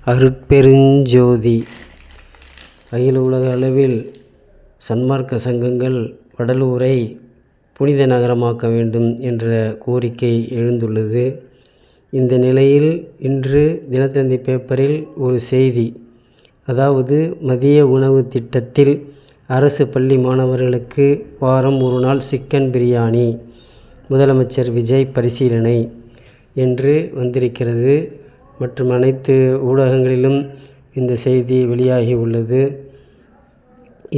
அருட்பெருஞ்சோதி. அகில உலக அளவில் சன்மார்க்க சங்கங்கள் வடலூரை புனித நகரமாக்க வேண்டும் என்ற கோரிக்கை எழுந்துள்ளது. இந்த நிலையில் இன்று தினத்தந்தி பேப்பரில் ஒரு செய்தி, அதாவது மதிய உணவு திட்டத்தில் அரசு பள்ளி மாணவர்களுக்கு வாரம் ஒரு நாள் சிக்கன் பிரியாணி, முதலமைச்சர் விஜய் பரிசீலனை என்று வந்திருக்கிறது. மற்றும் அனைத்து ஊடகங்களிலும் இந்த செய்தி வெளியாகி உள்ளது.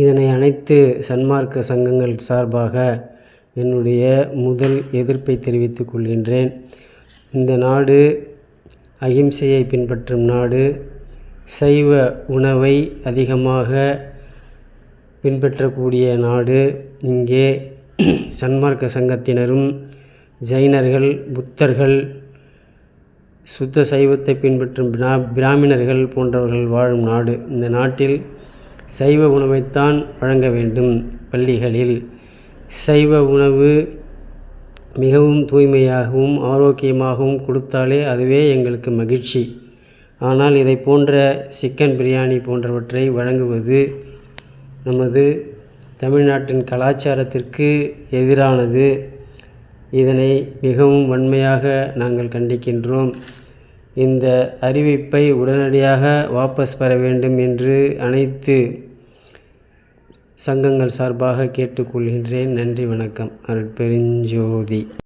இதனை அனைத்து சன்மார்க்க சங்கங்கள் சார்பாக என்னுடைய முதல் எதிர்ப்பை தெரிவித்துக் கொள்கின்றேன். இந்த நாடு அகிம்சையை பின்பற்றும் நாடு. சைவ உணவை அதிகமாக பின்பற்றக்கூடிய நாடு. இங்கே சன்மார்க்க சங்கத்தினரும் ஜைனர்கள், புத்தர்கள், சுத்த சைவத்தை பின்பற்றும் பிராமணர்கள் போன்றவர்கள் வாழும் நாடு. இந்த நாட்டில் சைவ உணவைத்தான் வழங்க வேண்டும். பள்ளிகளில் சைவ உணவு மிகவும் தூய்மையாகவும் ஆரோக்கியமாகவும் கொடுத்தாலே அதுவே எங்களுக்கு மகிழ்ச்சி. ஆனால் இதை போன்ற சிக்கன் பிரியாணி போன்றவற்றை வழங்குவது நமது தமிழ்நாட்டின் கலாச்சாரத்திற்கு எதிரானது. இதனை மிகவும் வன்மையாக நாங்கள் கண்டிக்கின்றோம். இந்த அறிவிப்பை உடனடியாக வாபஸ் பெற வேண்டும் என்று அனைத்து சங்கங்கள் சார்பாக கேட்டுக்கொள்கின்றேன். நன்றி, வணக்கம். அருட்பெருஞ்சோதி.